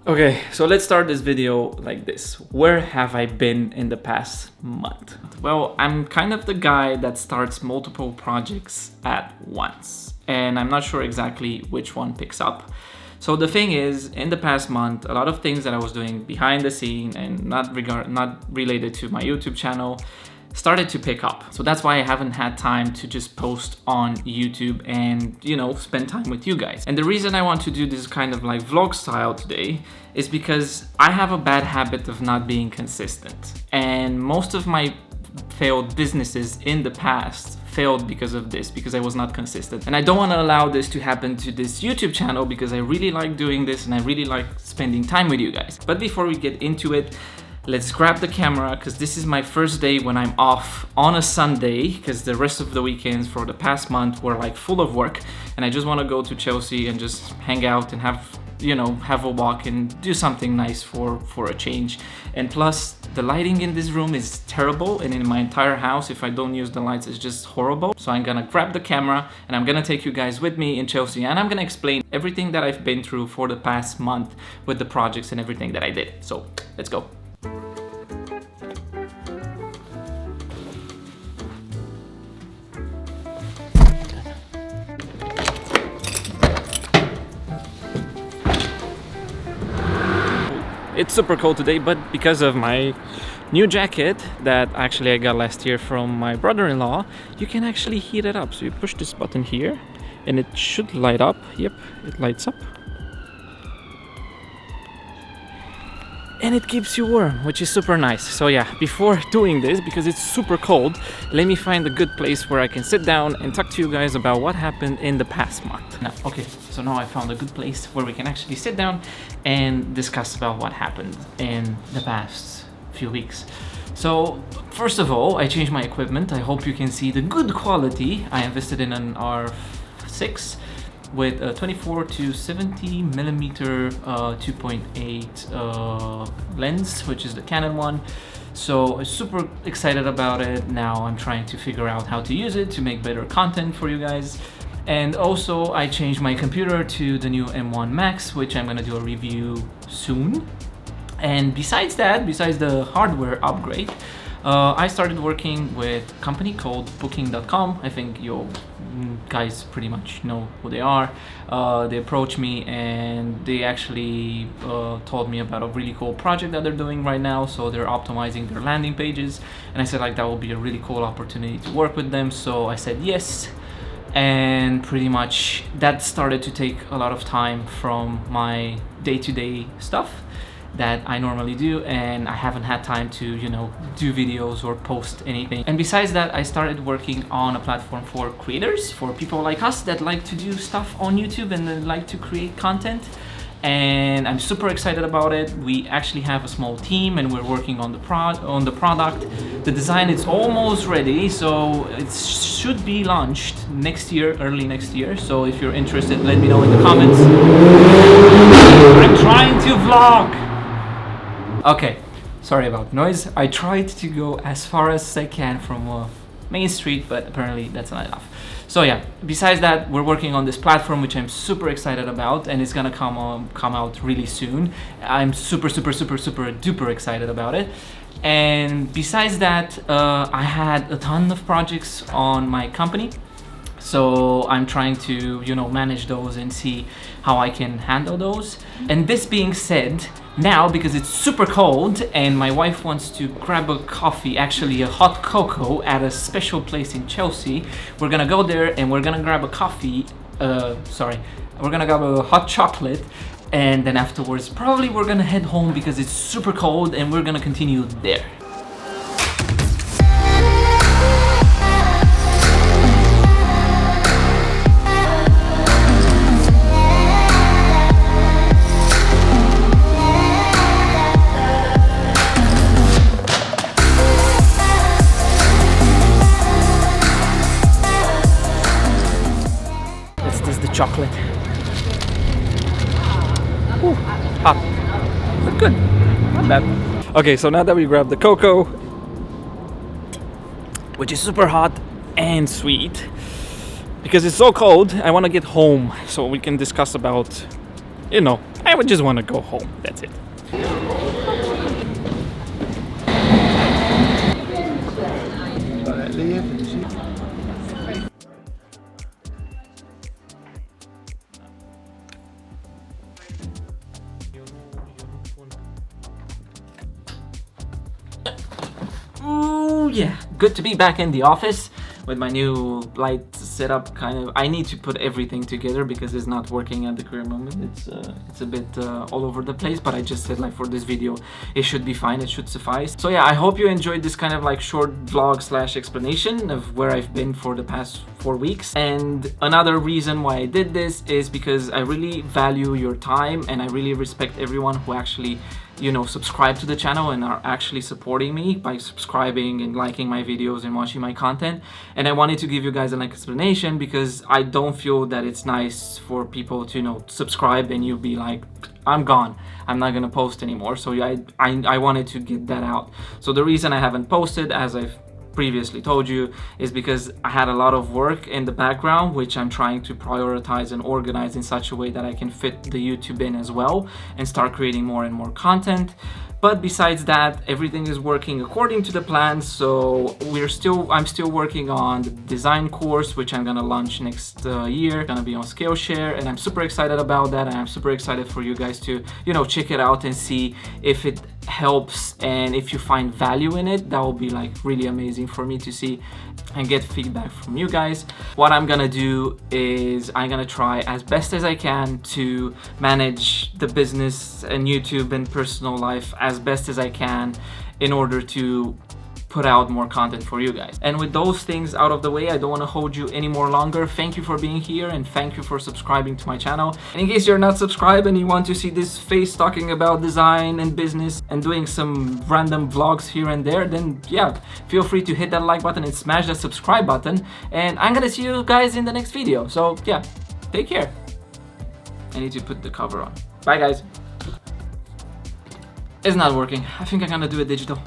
Okay, so let's start this video like this. Where have I been in the past month? Well, I'm kind of the guy that starts multiple projects at once, and I'm not sure exactly which one picks up. So the thing is, in the past month, a lot of things that I was doing behind the scene and not related to my YouTube channel started to pick up. So that's why I haven't had time to just post on YouTube and, spend time with you guys. And the reason I want to do this kind of like vlog style today is because I have a bad habit of not being consistent. And most of my failed businesses in the past failed because of this, because I was not consistent. And I don't want to allow this to happen to this YouTube channel because I really like doing this and I really like spending time with you guys. But before we get into it, let's grab the camera, because this is my first day when I'm off on a Sunday, because the rest of the weekends for the past month were like full of work, and I just want to go to Chelsea and just hang out and have a walk and do something nice for a change. And plus, the lighting in this room is terrible, and in my entire house, if I don't use the lights, it's just horrible. So I'm gonna grab the camera and I'm gonna take you guys with me in Chelsea, and I'm gonna explain everything that I've been through for the past month with the projects and everything that I did. So let's go. It's super cold today, but because of my new jacket that actually I got last year from my brother-in-law, you can actually heat it up. So you push this button here and it should light up. Yep, it lights up. And it keeps you warm, which is super nice. So yeah, before doing this, because it's super cold, let me find a good place where I can sit down and talk to you guys about what happened in the past month. Now, okay, so now I found a good place where we can actually sit down and discuss about what happened in the past few weeks. So first of all, I changed my equipment. I hope you can see the good quality. I invested in an R6 with a 24 to 70 millimeter 2.8 lens, which is the Canon one. So I'm super excited about it. Now I'm trying to figure out how to use it to make better content for you guys. And also I changed my computer to the new M1 Max, which I'm gonna do a review soon. And besides that, besides the hardware upgrade, I started working with a company called Booking.com. I think you guys pretty much know who they are. They approached me and they actually told me about a really cool project that they're doing right now. So they're optimizing their landing pages, and I said like that will be a really cool opportunity to work with them. So I said yes, and pretty much that started to take a lot of time from my day-to-day stuff that I normally do, and I haven't had time to do videos or post anything. And besides that, I started working on a platform for creators, for people like us that like to do stuff on YouTube and that like to create content, and I'm super excited about it. We actually have a small team and we're working on the product. The design is almost ready, so it should be launched next year, early next year. So if you're interested, let me know in the comments. I'm trying to vlog. Okay, sorry about noise. I tried to go as far as I can from Main Street, but apparently that's not enough. So yeah, besides that, we're working on this platform, which I'm super excited about, and it's gonna come out really soon. I'm super duper excited about it. And besides that, I had a ton of projects on my company. So I'm trying to, manage those and see how I can handle those. And this being said, now, because it's super cold and my wife wants to grab a coffee, actually a hot cocoa at a special place in Chelsea, we're gonna go there and we're gonna grab a coffee, we're gonna grab a hot chocolate, and then afterwards probably we're gonna head home because it's super cold and we're gonna continue there. Chocolate. Ooh, hot, but good, not bad. Okay, so now that we grabbed the cocoa, which is super hot and sweet, because it's so cold, I want to get home so we can discuss about, I would just want to go home. That's it. Ooh, yeah, good to be back in the office with my new light setup. Kind of, I need to put everything together because it's not working at the current moment. It's a bit all over the place, but I just said like for this video it should be fine, it should suffice. So yeah, I hope you enjoyed this kind of like short vlog slash explanation of where I've been for the past 4 weeks. And another reason why I did this is because I really value your time, and I really respect everyone who actually, you know, subscribe to the channel and are actually supporting me by subscribing and liking my videos and watching my content. And I wanted to give you guys an explanation because I don't feel that it's nice for people to, you know, subscribe and you be like, I'm gone, I'm not gonna post anymore. So I wanted to get that out. So the reason I haven't posted, as I've previously told you, is because I had a lot of work in the background, which I'm trying to prioritize and organize in such a way that I can fit the YouTube in as well and start creating more and more content. But besides that, everything is working according to the plan. So I'm still working on the design course, which I'm gonna launch next year. Gonna be on Skillshare, and I'm super excited about that. And I'm super excited for you guys to, you know, check it out and see if it helps, and if you find value in it. That will be like really amazing for me to see and get feedback from you guys. What I'm gonna do is I'm gonna try as best as I can to manage the business and YouTube and personal life as best as I can in order to put out more content for you guys. And with those things out of the way, I don't want to hold you any more longer. Thank you for being here, and thank you for subscribing to my channel. And in case you're not subscribed and you want to see this face talking about design and business and doing some random vlogs here and there, then yeah, feel free to hit that like button and smash that subscribe button. And I'm gonna see you guys in the next video. So yeah, take care. I need to put the cover on. Bye guys. It's not working. I think I'm gonna do it digital.